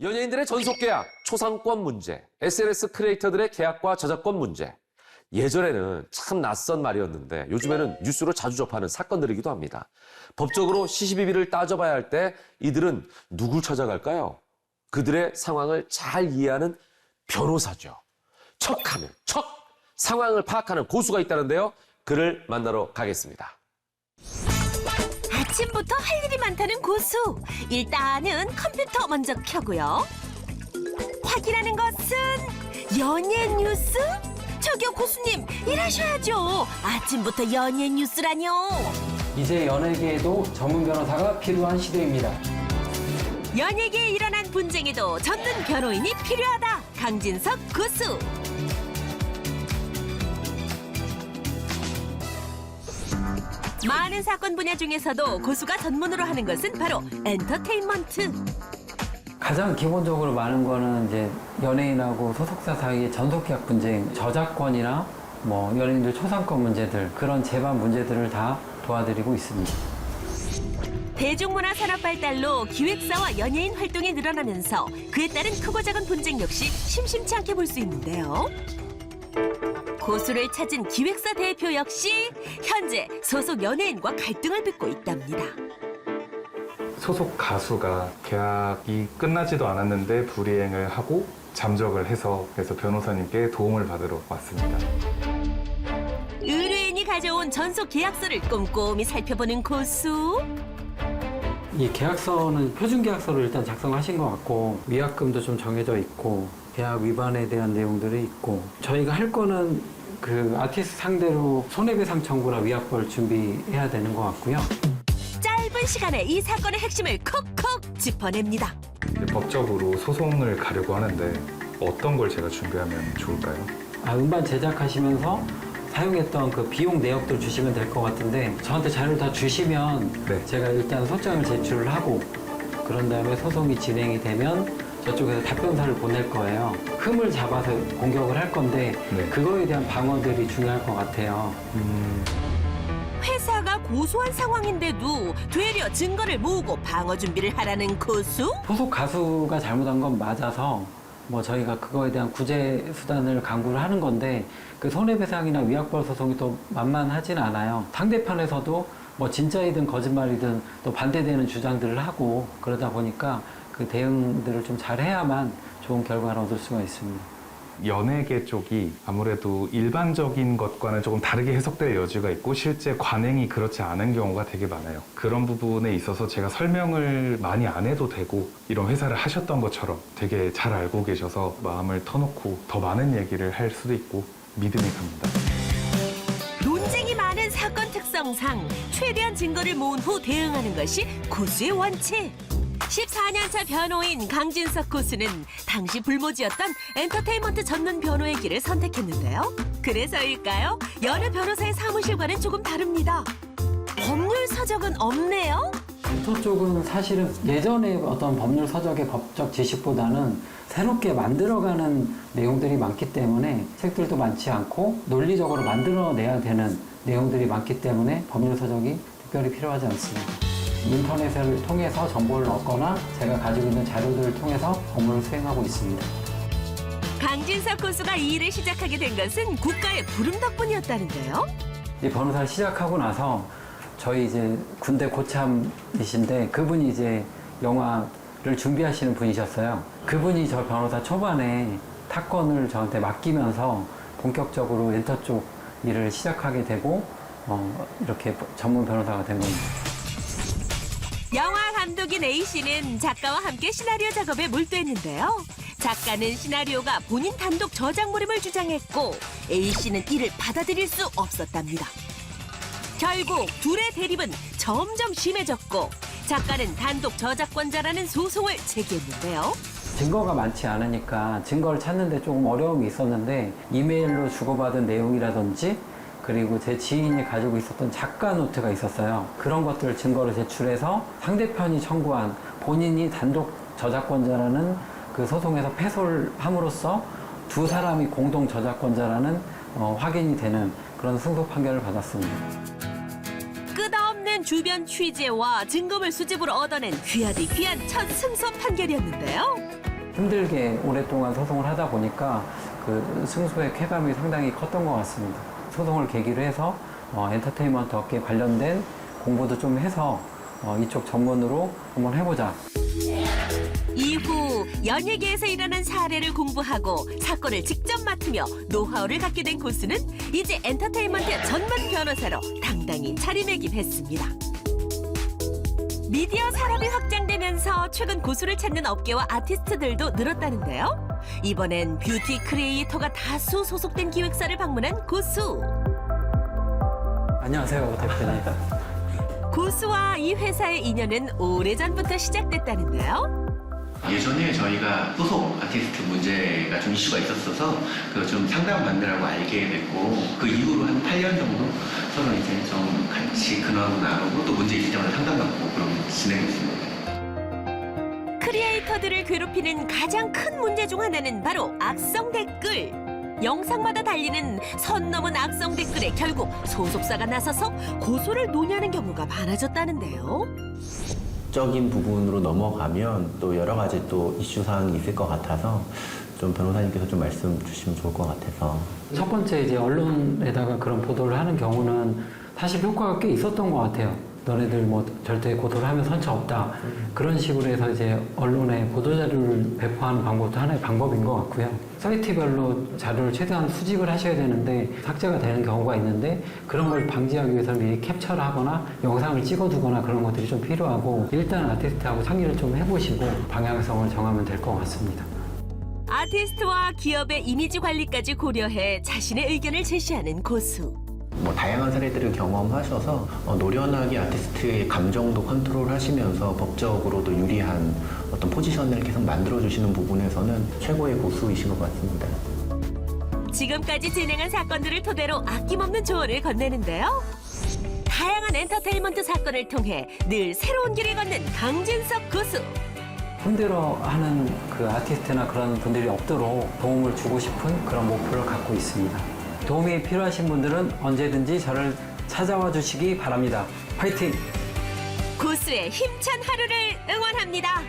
연예인들의 전속계약, 초상권 문제, SNS 크리에이터들의 계약과 저작권 문제. 예전에는 참 낯선 말이었는데 요즘에는 뉴스로 자주 접하는 사건들이기도 합니다. 법적으로 시시비비를 따져봐야 할 때 이들은 누굴 찾아갈까요? 그들의 상황을 잘 이해하는 변호사죠. 척하면 척! 상황을 파악하는 고수가 있다는데요. 그를 만나러 가겠습니다. 아침부터 할 일이 많다는 고수. 일단은 컴퓨터 먼저 켜고요. 확인하는 것은 연예 뉴스? 저기요 고수님, 일하셔야죠. 아침부터 연예 뉴스라뇨. 이제 연예계에도 전문 변호사가 필요한 시대입니다. 연예계에 일어난 분쟁에도 전문 변호인이 필요하다. 강진석 고수. 많은 사건 분야 중에서도 고수가 전문으로 하는 것은 바로 엔터테인먼트. 가장 기본적으로 많은 거는 이제 연예인하고 소속사 사이의 전속계약 분쟁, 저작권이나 뭐 연예인들 초상권 문제들, 그런 재반 문제들을 다 도와드리고 있습니다. 대중문화 산업 발달로 기획사와 연예인 활동이 늘어나면서 그에 따른 크고 작은 분쟁 역시 심심치 않게 볼 수 있는데요. 고수를 찾은 기획사 대표 역시 현재 소속 연예인과 갈등을 빚고 있답니다. 소속 가수가 계약이 끝나지도 않았는데 불이행을 하고 잠적을 해서 그래서 변호사님께 도움을 받으러 왔습니다. 의뢰인이 가져온 전속 계약서를 꼼꼼히 살펴보는 고수. 이 계약서는 표준 계약서를 일단 작성하신 것 같고 위약금도 좀 정해져 있고 계약 위반에 대한 내용들이 있고 저희가 할 거는 그 아티스트 상대로 손해배상 청구나 위약벌 준비해야 되는 것 같고요. 짧은 시간에 이 사건의 핵심을 콕콕 짚어냅니다. 법적으로 소송을 가려고 하는데 어떤 걸 제가 준비하면 좋을까요? 음반 제작하시면서 사용했던 그 비용 내역들 주시면 될 것 같은데 저한테 자료를 다 주시면 네. 제가 일단 소장을 제출을 하고 그런 다음에 소송이 진행이 되면 저쪽에서 답변서를 보낼 거예요. 흠을 잡아서 공격을 할 건데 네. 그거에 대한 방어들이 중요할 것 같아요. 회사가 고소한 상황인데도 되려 증거를 모으고 방어 준비를 하라는 고수? 소속 가수가 잘못한 건 맞아서 뭐 저희가 그거에 대한 구제 수단을 강구를 하는 건데 그 손해배상이나 위약벌 소송이 또 만만하진 않아요. 상대편에서도 뭐 진짜이든 거짓말이든 또 반대되는 주장들을 하고 그러다 보니까 그 대응들을 좀 잘해야만 좋은 결과를 얻을 수가 있습니다. 연예계 쪽이 아무래도 일반적인 것과는 조금 다르게 해석될 여지가 있고 실제 관행이 그렇지 않은 경우가 되게 많아요. 그런 부분에 있어서 제가 설명을 많이 안 해도 되고 이런 회사를 하셨던 것처럼 되게 잘 알고 계셔서 마음을 터놓고 더 많은 얘기를 할 수도 있고 믿음이 갑니다. 논쟁이 많은 사건 특성상 최대한 증거를 모은 후 대응하는 것이 고수의 원칙. 14년차 변호인 강진석 고수는 당시 불모지였던 엔터테인먼트 전문 변호의 길을 선택했는데요. 그래서일까요? 여느 변호사의 사무실과는 조금 다릅니다. 법률 서적은 없네요? 저쪽은 사실은 예전에 어떤 법률 서적의 법적 지식보다는 새롭게 만들어가는 내용들이 많기 때문에 책들도 많지 않고 논리적으로 만들어내야 되는 내용들이 많기 때문에 법률 서적이 특별히 필요하지 않습니다. 인터넷을 통해서 정보를 얻거나 제가 가지고 있는 자료들을 통해서 업무를 수행하고 있습니다. 강진석 고수가 이 일을 시작하게 된 것은 국가의 부름 덕분이었다는데요. 이 변호사를 시작하고 나서 저희 이제 군대 고참이신데 그분이 이제 영화를 준비하시는 분이셨어요. 그분이 저 변호사 초반에 타건을 저한테 맡기면서 본격적으로 엔터 쪽 일을 시작하게 되고 이렇게 전문 변호사가 된 겁니다. 영화 감독인 A씨는 작가와 함께 시나리오 작업에 몰두했는데요. 작가는 시나리오가 본인 단독 저작물임을 주장했고 A씨는 이를 받아들일 수 없었답니다. 결국 둘의 대립은 점점 심해졌고 작가는 단독 저작권자라는 소송을 제기했는데요. 증거가 많지 않으니까 증거를 찾는데 조금 어려움이 있었는데 이메일로 주고받은 내용이라든지 그리고 제 지인이 가지고 있었던 작가 노트가 있었어요. 그런 것들을 증거로 제출해서 상대편이 청구한 본인이 단독 저작권자라는 그 소송에서 패소를 함으로써 두 사람이 공동 저작권자라는 확인이 되는 그런 승소 판결을 받았습니다. 끝없는 주변 취재와 증거물 수집으로 얻어낸 귀하디 귀한 첫 승소 판결이었는데요. 힘들게 오랫동안 소송을 하다 보니까 그 승소의 쾌감이 상당히 컸던 것 같습니다. 소송을 계기로 해서 엔터테인먼트 업계 관련된 공부도 좀 해서 이쪽 전문으로 한번 해보자. 이후 연예계에서 일어난 사례를 공부하고 사건을 직접 맡으며 노하우를 갖게 된 고수는 이제 엔터테인먼트 전문 변호사로 당당히 자리매김했습니다. 미디어 산업이 확장되면서 최근 고수를 찾는 업계와 아티스트들도 늘었다는데요. 이번엔 뷰티 크리에이터가 다수 소속된 기획사를 방문한 고수. 안녕하세요, 대표님. 고수와 이 회사의 인연은 오래전부터 시작됐다는데요. 예전에 저희가 소속 아티스트 문제가 좀 이슈가 있었어서 그 좀 상담 받느라고 알게 됐고 그 이후로 한 8년 정도 서로 이제 좀 같이 근황 나누고 또 문제 있을 때마다 상담받고 그런 진행했습니다. 크리에이터들을 괴롭히는 가장 큰 문제 중 하나는 바로 악성 댓글. 영상마다 달리는 선 넘은 악성 댓글에 결국 소속사가 나서서 고소를 논의하는 경우가 많아졌다는데요. 적인 부분으로 넘어가면 또 여러 가지 또 이슈 사항이 있을 것 같아서 좀 변호사님께서 좀 말씀 주시면 좋을 것 같아서. 첫 번째 이제 언론에다가 그런 보도를 하는 경우는 사실 효과가 꽤 있었던 것 같아요. 너네들 뭐 절대 고소를 하면 선처 없다. 그런 식으로 해서 이제 언론에 보도자료를 배포하는 방법도 하나의 방법인 것 같고요. 사이트별로 자료를 최대한 수집을 하셔야 되는데 삭제가 되는 경우가 있는데 그런 걸 방지하기 위해서는 미리 캡처를 하거나 영상을 찍어두거나 그런 것들이 좀 필요하고 일단 아티스트하고 상의를 좀 해보시고 방향성을 정하면 될 것 같습니다. 아티스트와 기업의 이미지 관리까지 고려해 자신의 의견을 제시하는 고수. 뭐 다양한 사례들을 경험하셔서 노련하게 아티스트의 감정도 컨트롤하시면서 법적으로도 유리한 어떤 포지션을 계속 만들어주시는 부분에서는 최고의 고수이신 것 같습니다. 지금까지 진행한 사건들을 토대로 아낌없는 조언을 건네는데요. 다양한 엔터테인먼트 사건을 통해 늘 새로운 길을 걷는 강진석 고수. 힘들어하는 그 아티스트나 그런 분들이 없도록 도움을 주고 싶은 그런 목표를 갖고 있습니다. 도움이 필요하신 분들은 언제든지 저를 찾아와 주시기 바랍니다. 파이팅! 고수의 힘찬 하루를 응원합니다.